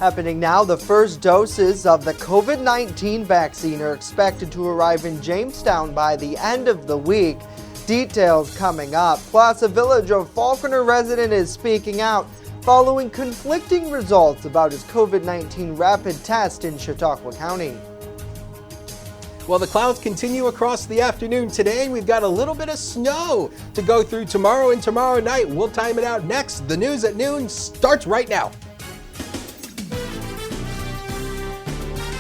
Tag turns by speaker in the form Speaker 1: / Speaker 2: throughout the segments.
Speaker 1: Happening now, the first doses of the COVID-19 vaccine are expected to arrive in Jamestown by the end of the week. Details coming up. Plus, a Village of Falconer resident is speaking out following conflicting results about his COVID-19 rapid test in Chautauqua County.
Speaker 2: Well, the clouds continue across the afternoon today. We've got a little bit of snow to go through tomorrow and tomorrow night. We'll time it out next. The news at noon starts right now.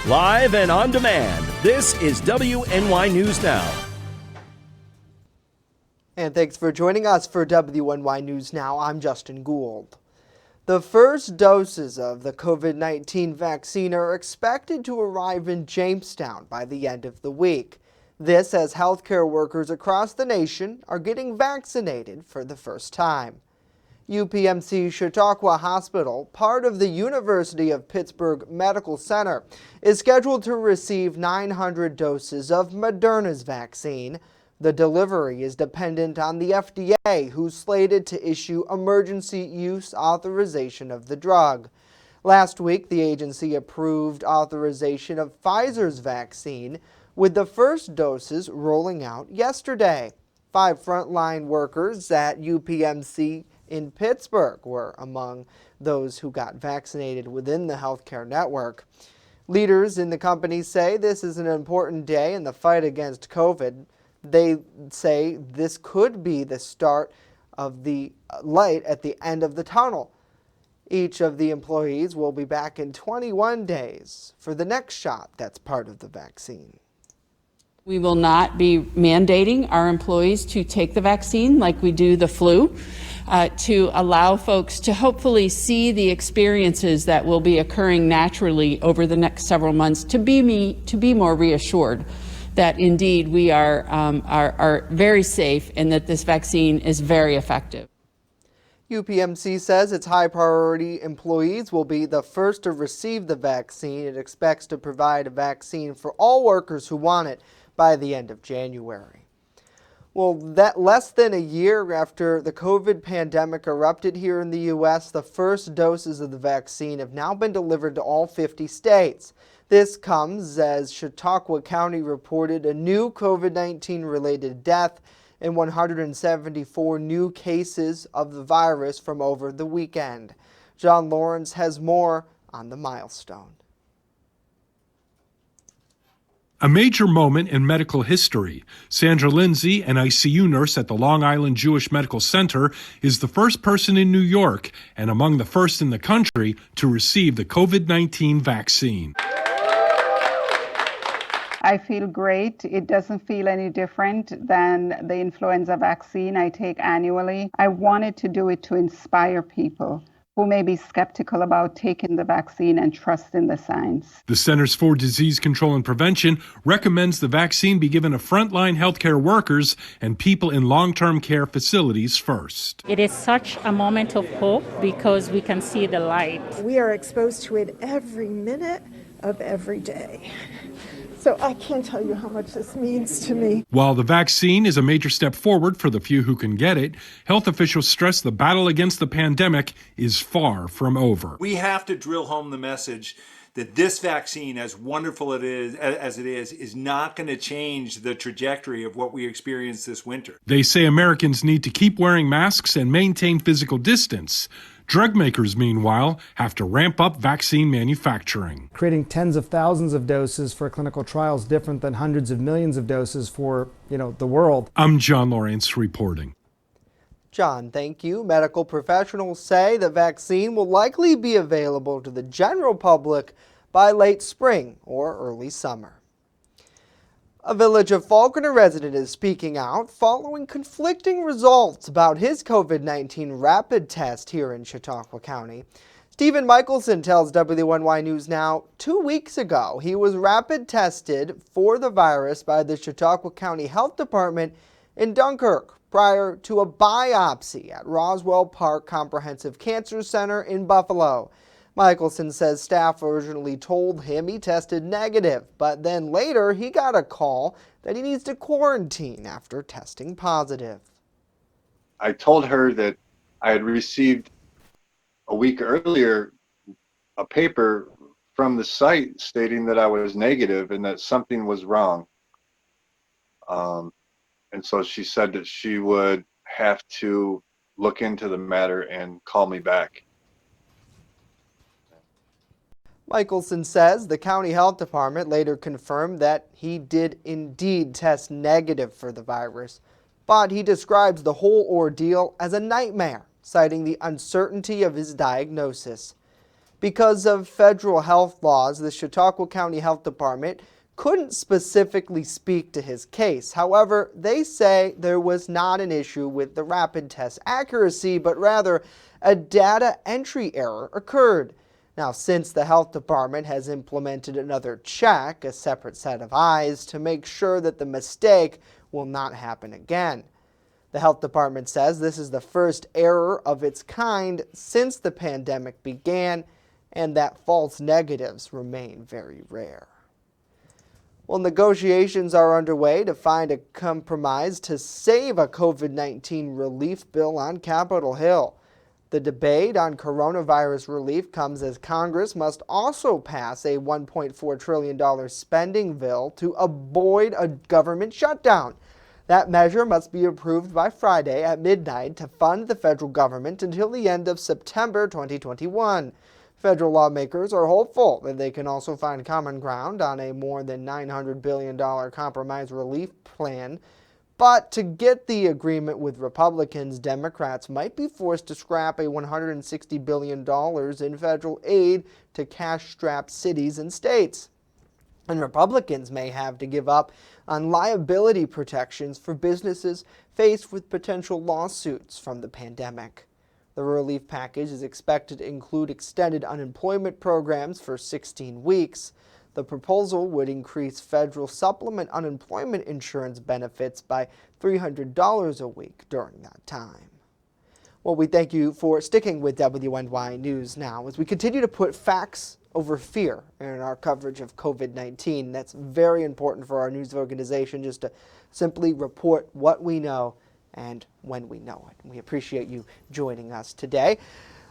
Speaker 3: Live and on demand, this is WNY News Now.
Speaker 1: And thanks for joining us for WNY News Now. I'm Justin Gould. The first doses of the COVID-19 vaccine are expected to arrive in Jamestown by the end of the week. This as healthcare workers across the nation are getting vaccinated for the first time. UPMC Chautauqua Hospital, part of the University of Pittsburgh Medical Center, is scheduled to receive 900 doses of Moderna's vaccine. The delivery is dependent on the FDA, who's slated to issue emergency use authorization of the drug. Last week, the agency approved authorization of Pfizer's vaccine, with the first doses rolling out yesterday. 5 frontline workers at UPMC in Pittsburgh were among those who got vaccinated within the healthcare network. Leaders in the company say this is an important day in the fight against COVID. They say this could be the start of the light at the end of the tunnel. Each of the employees will be back in 21 days for the next shot that's part of the vaccine.
Speaker 4: We will not be mandating our employees to take the vaccine like we do the flu, to allow folks to hopefully see the experiences that will be occurring naturally over the next several months, to be more reassured that indeed we are very safe and that this vaccine is very effective.
Speaker 1: UPMC says its high-priority employees will be the first to receive the vaccine. It expects to provide a vaccine for all workers who want it by the end of January. Well, that less than a year after the COVID pandemic erupted here in the U.S., the first doses of the vaccine have now been delivered to all 50 states. This comes as Chautauqua County reported a new COVID-19 related death and 174 new cases of the virus from over the weekend. John Lawrence has more on the milestone.
Speaker 5: A major moment in medical history. Sandra Lindsay, an ICU nurse at the Long Island Jewish Medical Center, is the first person in New York and among the first in the country to receive the COVID-19 vaccine.
Speaker 6: I feel great. It doesn't feel any different than the influenza vaccine I take annually. I wanted to do it to inspire people who may be skeptical about taking the vaccine and trust in the science.
Speaker 5: The Centers for Disease Control and Prevention recommends the vaccine be given to frontline healthcare workers and people in long-term care facilities first.
Speaker 7: It is such a moment of hope because we can see the light.
Speaker 8: We are exposed to it every minute of every day. So I can't tell you how much this means to me.
Speaker 5: While the vaccine is a major step forward for the few who can get it, health officials stress the battle against the pandemic is far from over.
Speaker 9: We have to drill home the message that this vaccine, as wonderful as it is not going to change the trajectory of what we experienced this winter.
Speaker 5: They say Americans need to keep wearing masks and maintain physical distance. Drug makers, meanwhile, have to ramp up vaccine manufacturing.
Speaker 10: Creating tens of thousands of doses for clinical trials different than hundreds of millions of doses for, the world.
Speaker 5: I'm John Lawrence reporting.
Speaker 1: John, thank you. Medical professionals say the vaccine will likely be available to the general public by late spring or early summer. A Village of Falconer resident is speaking out following conflicting results about his COVID-19 rapid test here in Chautauqua County. Stephen Michelson tells WNY News Now 2 weeks ago he was rapid tested for the virus by the Chautauqua County Health Department in Dunkirk prior to a biopsy at Roswell Park Comprehensive Cancer Center in Buffalo. Michelson says staff originally told him he tested negative, but then later he got a call that he needs to quarantine after testing positive.
Speaker 11: I told her that I had received a week earlier a paper from the site stating that I was negative and that something was wrong. And so she said that she would have to look into the matter and call me back.
Speaker 1: Michelson says the county health department later confirmed that he did indeed test negative for the virus, but he describes the whole ordeal as a nightmare, citing the uncertainty of his diagnosis. Because of federal health laws, the Chautauqua County Health Department couldn't specifically speak to his case. However, they say there was not an issue with the rapid test accuracy, but rather a data entry error occurred. Now, since the health department has implemented another check, a separate set of eyes, to make sure that the mistake will not happen again. The health department says this is the first error of its kind since the pandemic began, and that false negatives remain very rare. Well, negotiations are underway to find a compromise to save a COVID-19 relief bill on Capitol Hill. The debate on coronavirus relief comes as Congress must also pass a $1.4 trillion spending bill to avoid a government shutdown. That measure must be approved by Friday at midnight to fund the federal government until the end of September 2021. Federal lawmakers are hopeful that they can also find common ground on a more than $900 billion compromise relief plan. But to get the agreement with Republicans, Democrats might be forced to scrap a $160 billion in federal aid to cash-strapped cities and states. And Republicans may have to give up on liability protections for businesses faced with potential lawsuits from the pandemic. The relief package is expected to include extended unemployment programs for 16 weeks. The proposal would increase federal supplement unemployment insurance benefits by $300 a week during that time. Well, we thank you for sticking with WNY News Now as we continue to put facts over fear in our coverage of COVID-19. That's very important for our news organization, just to simply report what we know and when we know it. We appreciate you joining us today.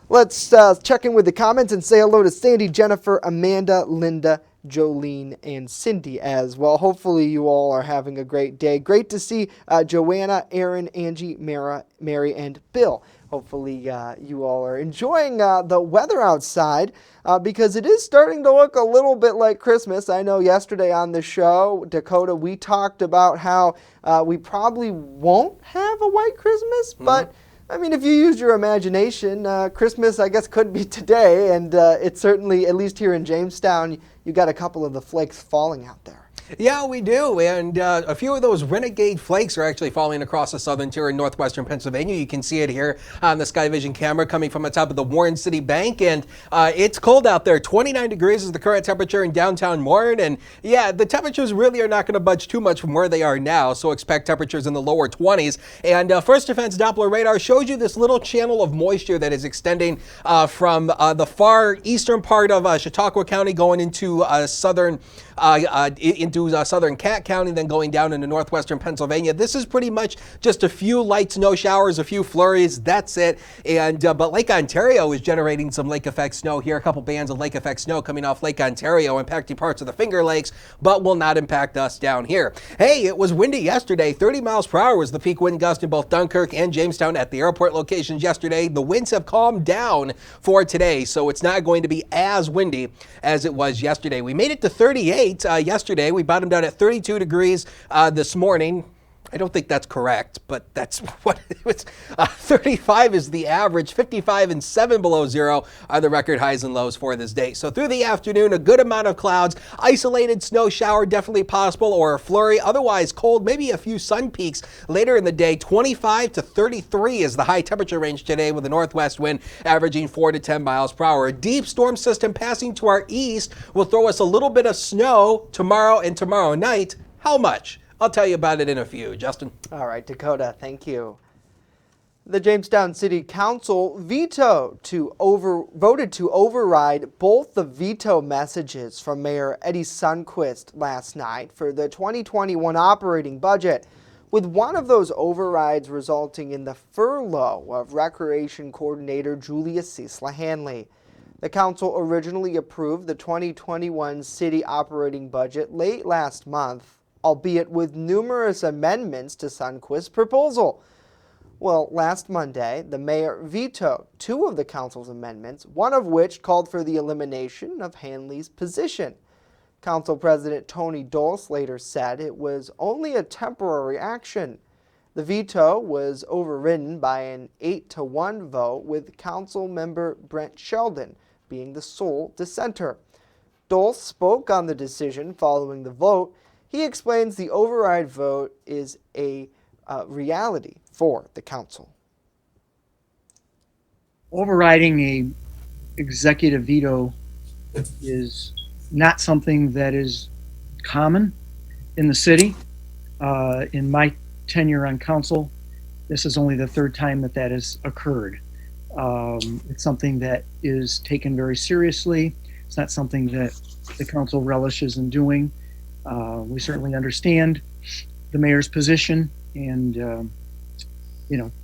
Speaker 1: Let's check in with the comments and say hello to Sandy, Jennifer, Amanda, Linda, Jolene, and Cindy as well. Hopefully you all are having a great day. Great to see Joanna, Aaron, Angie, Mary, and Bill. Hopefully you all are enjoying the weather outside because it is starting to look a little bit like Christmas. I know yesterday on the show, Dakota, we talked about how we probably won't have a white Christmas, but I mean, if you use your imagination, Christmas, I guess, could be today, and it's certainly, at least here in Jamestown, you got a couple of the flakes falling out there.
Speaker 2: Yeah, we do, and a few of those renegade flakes are actually falling across the southern tier in northwestern Pennsylvania. You can see it here on the Sky Vision camera coming from the top of the Warren City Bank, and it's cold out there. 29 degrees is the current temperature in downtown Warren, and yeah, the temperatures really are not going to budge too much from where they are now, so expect temperatures in the lower 20s. And First Defense Doppler radar shows you this little channel of moisture that is extending from the far eastern part of Chautauqua County going into southern Cat County, then going down into northwestern Pennsylvania. This is pretty much just a few light snow showers, a few flurries, that's it. And but Lake Ontario is generating some lake effect snow here. A couple bands of lake effect snow coming off Lake Ontario, impacting parts of the Finger Lakes, but will not impact us down here. Hey, it was windy yesterday. 30 miles per hour was the peak wind gust in both Dunkirk and Jamestown at the airport locations yesterday. The winds have calmed down for today, so it's not going to be as windy as it was yesterday. We made it to 38 yesterday. We bottomed out at 32 degrees this morning. I don't think that's correct, but that's what it was. 35 is the average. 55 and 7 below zero are the record highs and lows for this day. So through the afternoon, a good amount of clouds, isolated snow shower definitely possible, or a flurry. Otherwise cold, maybe a few sun peaks later in the day. 25 to 33 is the high temperature range today, with a northwest wind averaging 4 to 10 miles per hour. A deep storm system passing to our east will throw us a little bit of snow tomorrow and tomorrow night. How much? I'll tell you about it in a few. Justin?
Speaker 1: All right, Dakota, thank you. The Jamestown City Council voted to override both the veto messages from Mayor Eddie Sundquist last night for the 2021 operating budget, with one of those overrides resulting in the furlough of Recreation Coordinator Julia Cecila Hanley. The council originally approved the 2021 city operating budget late last month, albeit with numerous amendments to Sundquist's proposal. Well, last Monday, the mayor vetoed two of the council's amendments, one of which called for the elimination of Hanley's position. Council President Tony Dulce later said it was only a temporary action. The veto was overridden by an 8-1 vote, with Council member Brent Sheldon being the sole dissenter. Dulce spoke on the decision following the vote. He explains the override vote is a reality for the council.
Speaker 12: Overriding a executive veto is not something that is common in the city. In my tenure on council, this is only the third time that that has occurred. It's something that is taken very seriously. It's not something that the council relishes in doing. We certainly understand the mayor's position and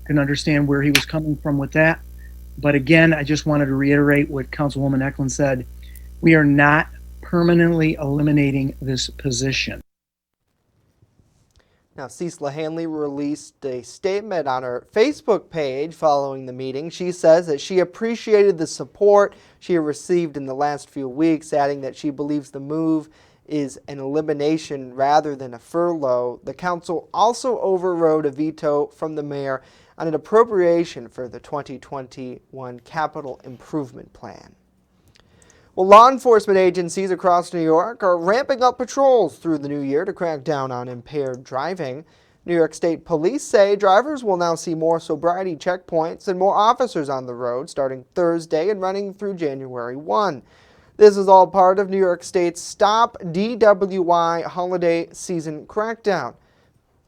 Speaker 12: can understand where he was coming from with that. But again, I just wanted to reiterate what Councilwoman Eklund said. We are not permanently eliminating this position.
Speaker 1: Now, Cecila Hanley released a statement on her Facebook page following the meeting. She says that she appreciated the support she received in the last few weeks, adding that she believes the move is an elimination rather than a furlough. The council also overrode a veto from the mayor on an appropriation for the 2021 capital improvement plan. Well, law enforcement agencies across New York are ramping up patrols through the new year to crack down on impaired driving. New York State Police say drivers will now see more sobriety checkpoints and more officers on the road starting Thursday and running through January 1. This is all part of New York State's Stop DWI holiday season crackdown.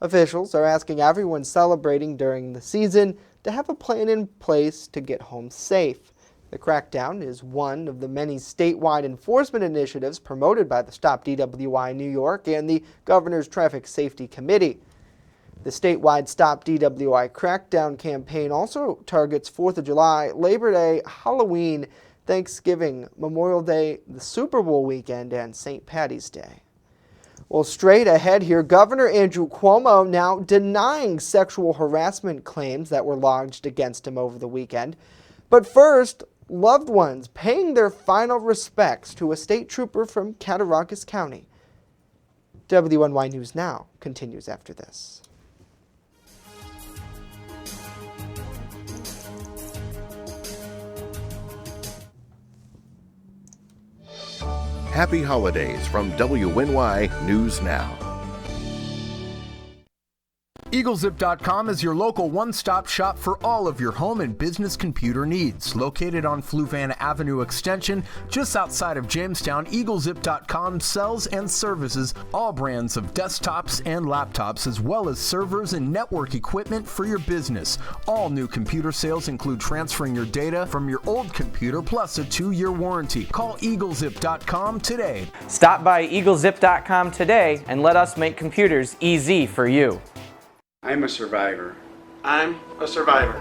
Speaker 1: Officials are asking everyone celebrating during the season to have a plan in place to get home safe. The crackdown is one of the many statewide enforcement initiatives promoted by the Stop DWI New York and the Governor's Traffic Safety Committee. The statewide Stop DWI crackdown campaign also targets 4th of July, Labor Day, Halloween, Thanksgiving, Memorial Day, the Super Bowl weekend, and St. Patty's Day. Well, straight ahead here, Governor Andrew Cuomo now denying sexual harassment claims that were lodged against him over the weekend. But first, loved ones paying their final respects to a state trooper from Cattaraugus County. WNY News Now continues after this.
Speaker 13: Happy holidays from WNY News Now.
Speaker 14: EagleZip.com is your local one-stop shop for all of your home and business computer needs. Located on Fluvanna Avenue Extension, just outside of Jamestown, EagleZip.com sells and services all brands of desktops and laptops, as well as servers and network equipment for your business. All new computer sales include transferring your data from your old computer plus a 2-year warranty. Call EagleZip.com today.
Speaker 15: Stop by EagleZip.com today and let us make computers easy for you.
Speaker 16: I'm a survivor. I'm a survivor.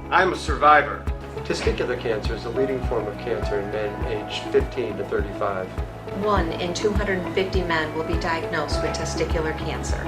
Speaker 16: I'm a survivor.
Speaker 17: Testicular cancer is the leading form of cancer in men aged 15 to 35.
Speaker 18: 1 in 250 men will be diagnosed with testicular cancer.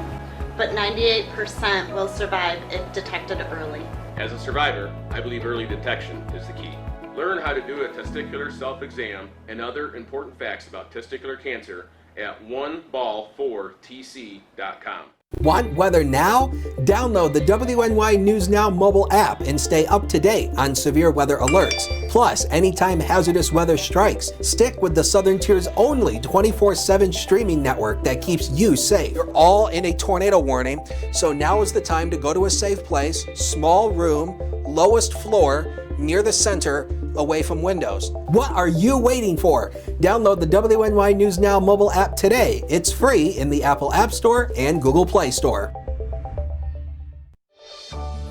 Speaker 19: But 98% will survive if detected early.
Speaker 20: As a survivor, I believe early detection is the key. Learn how to do a testicular self-exam and other important facts about testicular cancer at oneball4tc.com.
Speaker 2: Want weather now? Download the WNY News Now mobile app and stay up to date on severe weather alerts. Plus, anytime hazardous weather strikes, stick with the Southern Tier's only 24/7 streaming network that keeps you safe. You're all in a tornado warning, so now is the time to go to a safe place, small room, lowest floor, near the center, away from windows. What are you waiting for? Download the WNY News Now mobile app today. It's free in the Apple App Store and Google Play Store.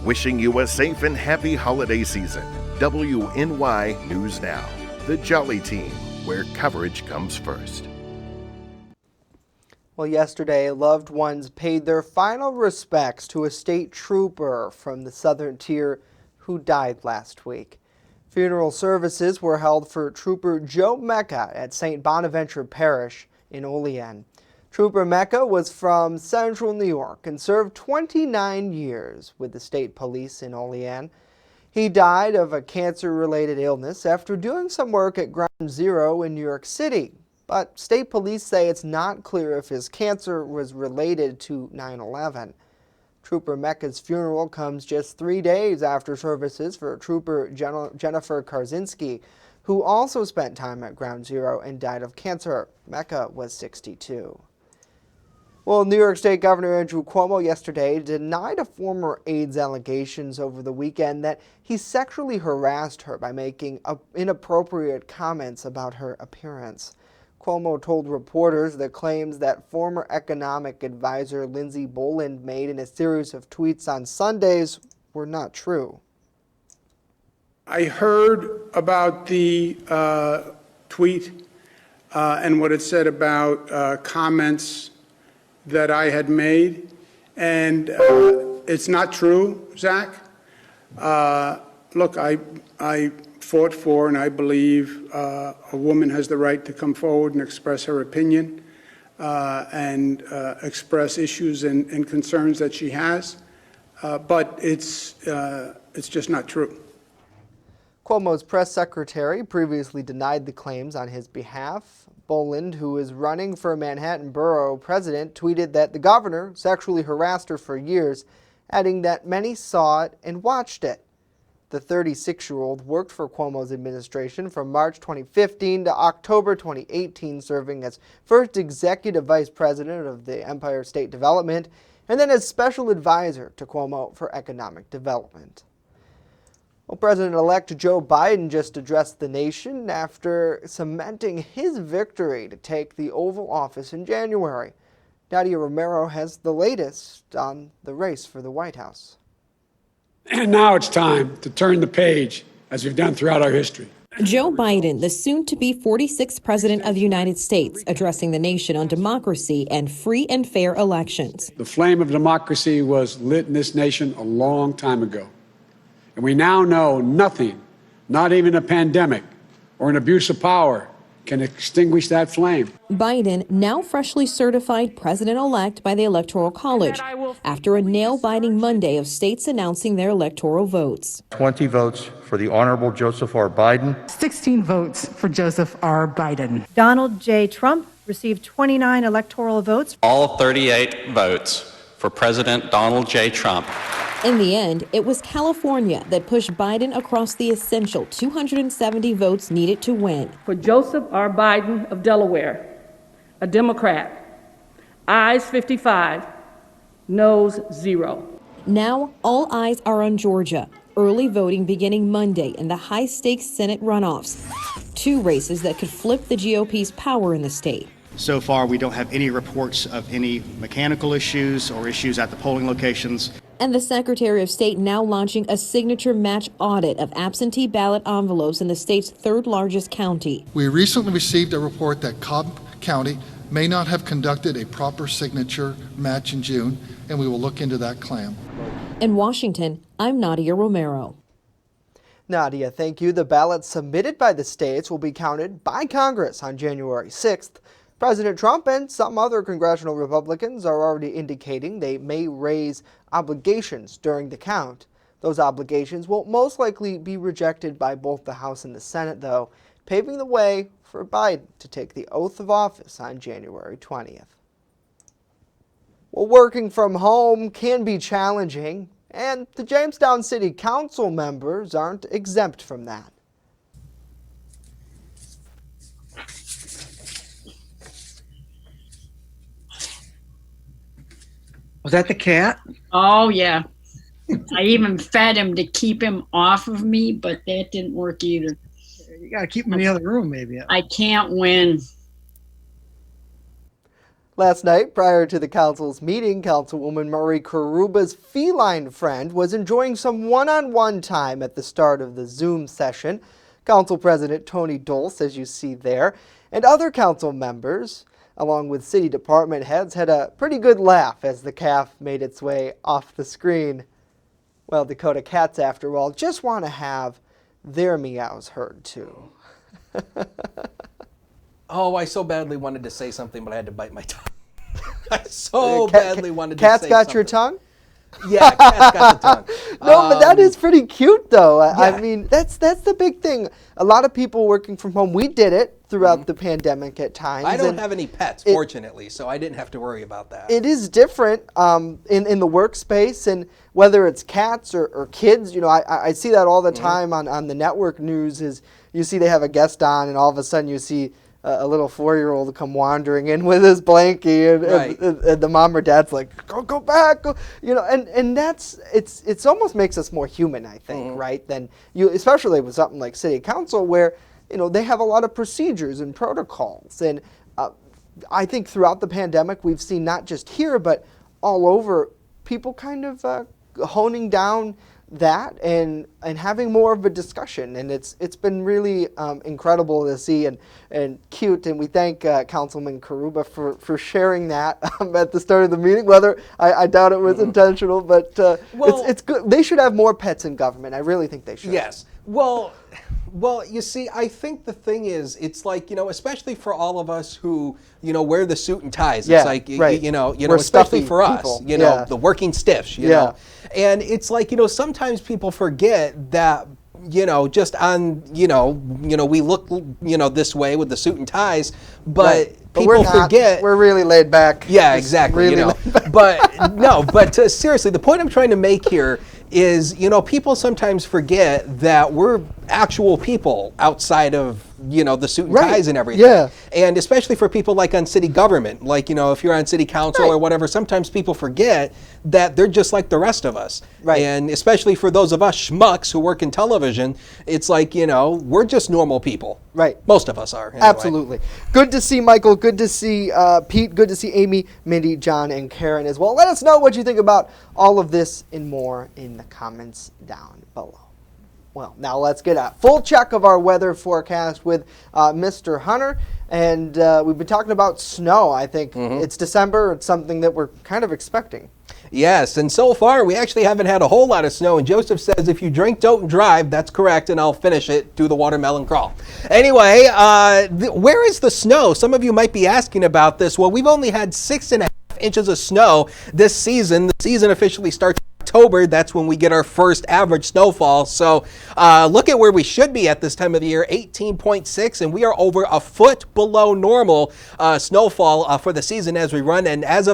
Speaker 13: Wishing you a safe and happy holiday season. WNY News Now, the Jolly Team, where coverage comes first.
Speaker 1: Well, yesterday, loved ones paid their final respects to a state trooper from the Southern Tier who died last week. Funeral services were held for Trooper Joe Mecca at St. Bonaventure Parish in Olean. Trooper Mecca was from Central New York and served 29 years with the state police in Olean. He died of a cancer-related illness after doing some work at Ground Zero in New York City. But state police say it's not clear if his cancer was related to 9/11. Trooper Mecca's funeral comes just 3 days after services for Trooper Jennifer Karzinski, who also spent time at Ground Zero and died of cancer. Mecca was 62. Well, New York State Governor Andrew Cuomo yesterday denied a former aide's allegations over the weekend that he sexually harassed her by making inappropriate comments about her appearance. Cuomo told reporters the claims that former economic advisor Lindsey Boland made in a series of tweets on Sundays were not true.
Speaker 21: I heard about the tweet and what it said about comments that I had made, and it's not true, Zach. Look, I fought for and I believe a woman has the right to come forward and express her opinion and express issues and concerns that she has, but it's just not true.
Speaker 1: Cuomo's press secretary previously denied the claims on his behalf. Boland, who is running for Manhattan Borough president, tweeted that the governor sexually harassed her for years, adding that many saw it and watched it. The 36-year-old worked for Cuomo's administration from March 2015 to October 2018, serving as first executive vice president of the Empire State Development and then as special advisor to Cuomo for economic development. Well, President-elect Joe Biden just addressed the nation after cementing his victory to take the Oval Office in January. Nadia Romero has the latest on the race for the White House.
Speaker 22: And now it's time to turn the page, as we've done throughout our history.
Speaker 23: Joe Biden, the soon-to-be 46th president of the United States, addressing the nation on democracy and free and fair elections.
Speaker 22: The flame of democracy was lit in this nation a long time ago. And we now know nothing, not even a pandemic or an abuse of power, can extinguish that flame.
Speaker 23: Biden, now freshly certified president-elect by the Electoral College, after a nail-biting Monday of states announcing their electoral votes.
Speaker 24: 20 votes for the Honorable Joseph R. Biden.
Speaker 25: 16 votes for Joseph R. Biden.
Speaker 26: Donald J. Trump received 29 electoral votes.
Speaker 27: All 38 votes for President Donald J. Trump.
Speaker 23: In the end, it was California that pushed Biden across the essential 270 votes needed to win.
Speaker 28: For Joseph R. Biden of Delaware, a Democrat, ayes 55, noes 0.
Speaker 23: Now, all eyes are on Georgia. Early voting beginning Monday in the high-stakes Senate runoffs. 2 races that could flip the GOP's power in the state.
Speaker 29: So far, we don't have any reports of any mechanical issues or issues at the polling locations.
Speaker 23: And the Secretary of State now launching a signature match audit of absentee ballot envelopes in the state's 3rd largest county.
Speaker 30: We recently received a report that Cobb County may not have conducted a proper signature match in June, and we will look into that claim.
Speaker 23: In Washington, I'm Nadia Romero.
Speaker 1: Nadia, thank you. The ballots submitted by the states will be counted by Congress on January 6th. President Trump and some other congressional Republicans are already indicating they may raise obligations during the count. Those obligations will most likely be rejected by both the House and the Senate, though, paving the way for Biden to take the oath of office on January 20th. Well, working from home can be challenging, and the Jamestown City Council members aren't exempt from that.
Speaker 12: Was that the cat?
Speaker 31: Oh, yeah. I even fed him to keep him off of me, but that didn't work either.
Speaker 12: You got to keep him in the other room, maybe.
Speaker 31: I can't win.
Speaker 1: Last night, prior to the council's meeting, Councilwoman Marie Karuba's feline friend was enjoying some one-on-one time at the start of the Zoom session. Council President Tony Dulce, as you see there, and other council members, along with city department heads, had a pretty good laugh as the calf made its way off the screen. Well, Dakota cats, after all, just want to have their meows heard too.
Speaker 2: Oh, I so badly wanted to say something, but I had to bite my tongue. I so badly wanted to say something.
Speaker 1: Cat's got your tongue?
Speaker 2: Yeah, cat's got the tongue.
Speaker 1: No, but that is pretty cute, though. I mean, that's the big thing. A lot of people working from home. We did it throughout the pandemic at times.
Speaker 2: I don't have any pets, fortunately, so I didn't have to worry about that.
Speaker 1: It is different in the workspace, and whether it's cats or kids, you know, I see that all the time on the network news. Is you see they have a guest on, and all of a sudden you see a little 4-year-old come wandering in with his blankie, and the mom or dad's like, go back, go. You know, and that's it's almost makes us more human, I think, right? Than you, especially with something like city council, where you know they have a lot of procedures and protocols, and I think throughout the pandemic we've seen not just here but all over people kind of honing down that and having more of a discussion, and it's been really incredible to see and cute, and we thank Councilman Karuba for sharing that at the start of the meeting. Whether I doubt it was intentional, but it's good. They should have more pets in government. I really think they should.
Speaker 2: Yes. Well, you see, I think the thing is, it's like, you know, especially for all of us who, you know, wear the suit and ties. It's like, you know, especially for us, you know, the working stiffs, you know. And it's like, you know, sometimes people forget that, you know, just on, you know, we look, you know, this way with the suit and ties, but people forget.
Speaker 1: We're really laid back.
Speaker 2: Yeah, exactly. Really, you know, but no, but seriously, the point I'm trying to make here is, you know, people sometimes forget that we're actual people outside of, you know, the suit and ties and everything.
Speaker 1: Yeah.
Speaker 2: And especially for people like on city government, like, you know, if you're on city council or whatever, sometimes people forget that they're just like the rest of us.
Speaker 1: Right.
Speaker 2: And especially for those of us schmucks who work in television, it's like, you know, we're just normal people.
Speaker 1: Right.
Speaker 2: Most of us are. Anyway.
Speaker 1: Absolutely. Good to see Michael. Good to see Pete. Good to see Amy, Mindy, John, and Karen as well. Let us know what you think about all of this and more in the comments down below. Well, now let's get a full check of our weather forecast with Mr. Hunter. And we've been talking about snow. I think it's December. It's something that we're kind of expecting.
Speaker 2: Yes, and so far we actually haven't had a whole lot of snow. And Joseph says if you drink, don't drive. That's correct, and I'll finish it. Do the watermelon crawl. Anyway, where is the snow? Some of you might be asking about this. Well, we've only had 6.5 inches of snow this season. The season officially starts October. That's when we get our first average snowfall. So look at where we should be at this time of the year, 18.6, and we are over a foot below normal snowfall for the season as we run. And at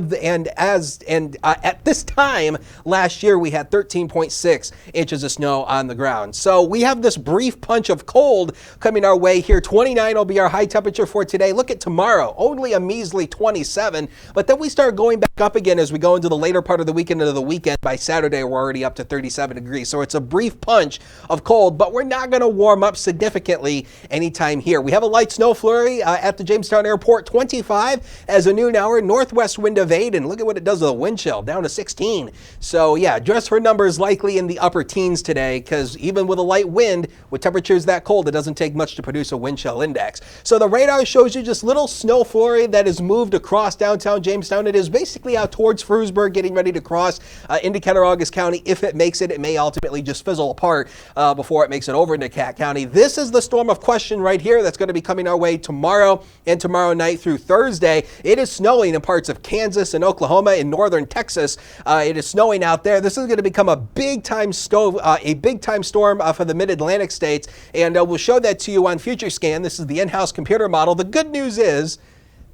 Speaker 2: this time last year, we had 13.6 inches of snow on the ground. So we have this brief punch of cold coming our way here. 29 will be our high temperature for today. Look at tomorrow, only a measly 27, but then we start going back up again as we go into the later part of the weekend into the weekend. By Saturday, we're already up to 37 degrees. So it's a brief punch of cold, but we're not going to warm up significantly anytime here. We have a light snow flurry at the Jamestown Airport, 25 as a noon hour, northwest wind of 8, and look at what it does to the wind chill, down to 16. So yeah, dress for numbers likely in the upper teens today, because even with a light wind, with temperatures that cold, it doesn't take much to produce a wind chill index. So the radar shows you just little snow flurry that has moved across downtown Jamestown. It is basically out towards Frewsburg, getting ready to cross into Cattaraugus County. If it makes it, it may ultimately just fizzle apart before it makes it over into Cat County. This is the storm of question right here that's going to be coming our way tomorrow and tomorrow night through Thursday. It is snowing in parts of Kansas and Oklahoma, in northern Texas. It is snowing out there. This is going to become a big-time storm for the mid-Atlantic states, and we'll show that to you on FutureScan. This is the in-house computer model. The good news is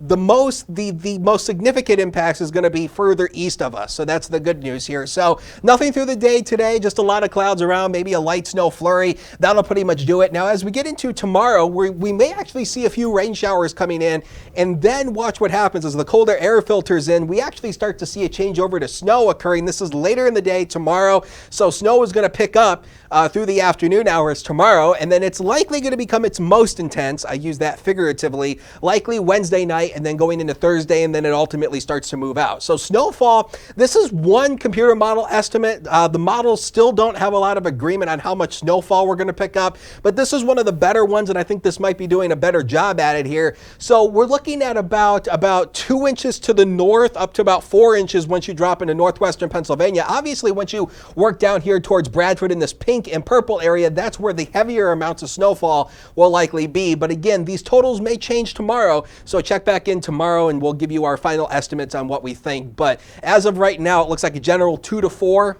Speaker 2: the most significant impacts is going to be further east of us. So that's the good news here. So nothing through the day today, just a lot of clouds around, maybe a light snow flurry. That'll pretty much do it. Now, as we get into tomorrow, we may actually see a few rain showers coming in, and then watch what happens as the colder air filters in. We actually start to see a change over to snow occurring. This is later in the day tomorrow. So snow is going to pick up through the afternoon hours tomorrow, and then it's likely going to become its most intense. I use that figuratively, likely Wednesday night Wednesday and then going into Thursday, and then it ultimately starts to move out. So snowfall, this is one computer model estimate. The models still don't have a lot of agreement on how much snowfall we're going to pick up, but this is one of the better ones, and I think this might be doing a better job at it here. So we're looking at about 2 inches to the north, up to about 4 inches once you drop into northwestern Pennsylvania. Obviously, once you work down here towards Bradford in this pink and purple area, that's where the heavier amounts of snowfall will likely be. But again, these totals may change tomorrow, so check back in tomorrow and we'll give you our final estimates on what we think. But as of right now, it looks like a general 2 to 4.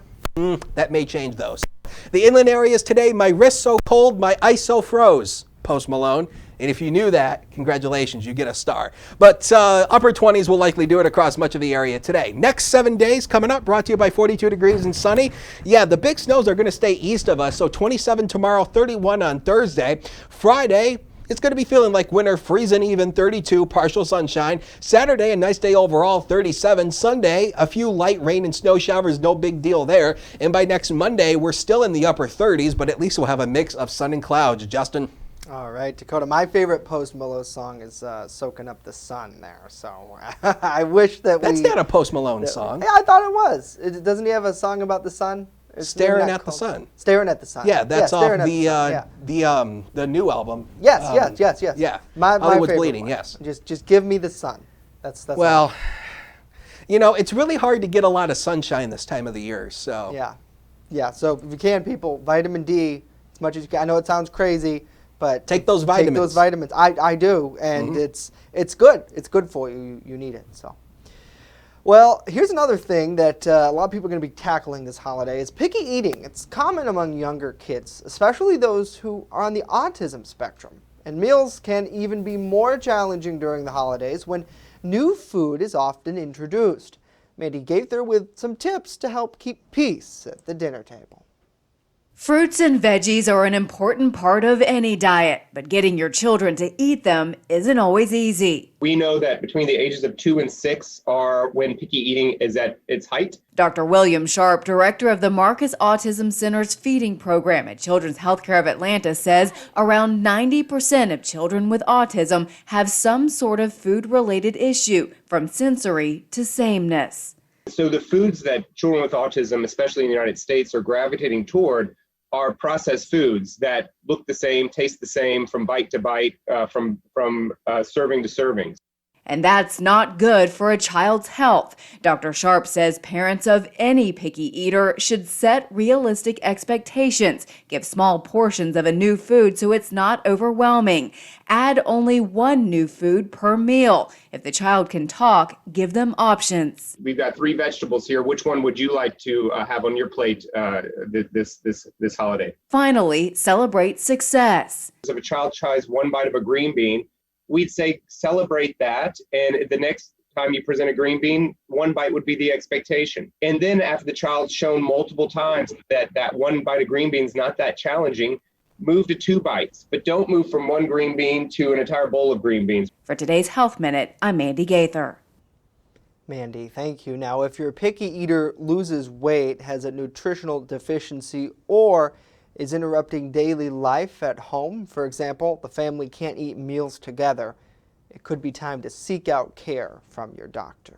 Speaker 2: That may change those. The inland areas today, my wrist so cold, my ice so froze. Post Malone. And if you knew that, congratulations, you get a star. But upper 20s will likely do it across much of the area today. Next 7 days coming up, brought to you by 42 degrees and sunny. Yeah, the big snows are going to stay east of us. So 27 tomorrow, 31 on Thursday. Friday, it's going to be feeling like winter, freezing even, 32, partial sunshine. Saturday, a nice day overall, 37. Sunday, a few light rain and snow showers, no big deal there. And by next Monday, we're still in the upper 30s, but at least we'll have a mix of sun and clouds. Justin?
Speaker 1: All right, Dakota, my favorite Post Malone song is Soaking Up the Sun there. So I wish that
Speaker 2: That's not a Post Malone song.
Speaker 1: Yeah, I thought it was. Doesn't he have a song about the sun?
Speaker 2: Staring at the Sun.
Speaker 1: Staring at the Sun.
Speaker 2: Yeah, that's off the new album.
Speaker 1: Yes.
Speaker 2: Yeah,
Speaker 1: my
Speaker 2: Hollywood's
Speaker 1: favorite
Speaker 2: Bleeding,
Speaker 1: one.
Speaker 2: yes.
Speaker 1: Just give me the sun. That's
Speaker 2: well, you know, it's really hard to get a lot of sunshine this time of the year, so.
Speaker 1: Yeah, so if you can, people, vitamin D as much as you can. I know it sounds crazy, but
Speaker 2: take those vitamins.
Speaker 1: Take those vitamins. I do, and it's good. It's good for you. You need it, so. Well, here's another thing that a lot of people are going to be tackling this holiday is picky eating. It's common among younger kids, especially those who are on the autism spectrum. And meals can even be more challenging during the holidays when new food is often introduced. Mandy Gaither with some tips to help keep peace at the dinner table.
Speaker 3: Fruits and veggies are an important part of any diet, but getting your children to eat them isn't always easy.
Speaker 4: We know that between the ages of 2 and 6 are when picky eating is at its height.
Speaker 3: Dr. William Sharp, director of the Marcus Autism Center's feeding program at Children's Healthcare of Atlanta, says around 90% of children with autism have some sort of food-related issue, from sensory to sameness.
Speaker 4: So the foods that children with autism, especially in the United States, are gravitating toward are processed foods that look the same, taste the same from bite to bite, from serving to serving.
Speaker 3: And that's not good for a child's health. Dr. Sharp says parents of any picky eater should set realistic expectations, give small portions of a new food so it's not overwhelming, add only one new food per meal. If the child can talk, give them options.
Speaker 4: We've got 3 vegetables here. Which one would you like to have on your plate this holiday?
Speaker 3: Finally, celebrate success.
Speaker 4: If a child tries one bite of a green bean, we'd say celebrate that, and the next time you present a green bean, one bite would be the expectation. And then after the child's shown multiple times that one bite of green bean is not that challenging, move to 2 bites, but don't move from one green bean to an entire bowl of green beans.
Speaker 3: For today's Health Minute, I'm Mandy Gaither.
Speaker 1: Mandy, thank you. Now, if your picky eater loses weight, has a nutritional deficiency, or is interrupting daily life at home, for example, the family can't eat meals together, it could be time to seek out care from your doctor.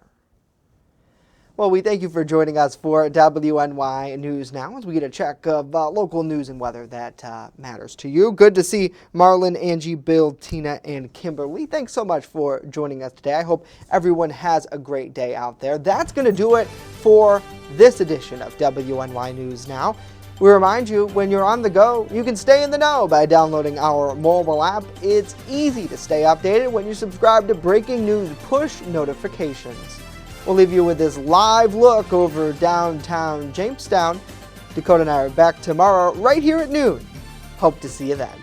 Speaker 1: Well, we thank you for joining us for WNY News Now as we get a check of local news and weather that matters to you. Good to see Marlon, Angie, Bill, Tina, and Kimberly. Thanks so much for joining us today. I hope everyone has a great day out there. That's going to do it for this edition of WNY News Now. We remind you, when you're on the go, you can stay in the know by downloading our mobile app. It's easy to stay updated when you subscribe to breaking news push notifications. We'll leave you with this live look over downtown Jamestown. Dakota and I are back tomorrow right here at noon. Hope to see you then.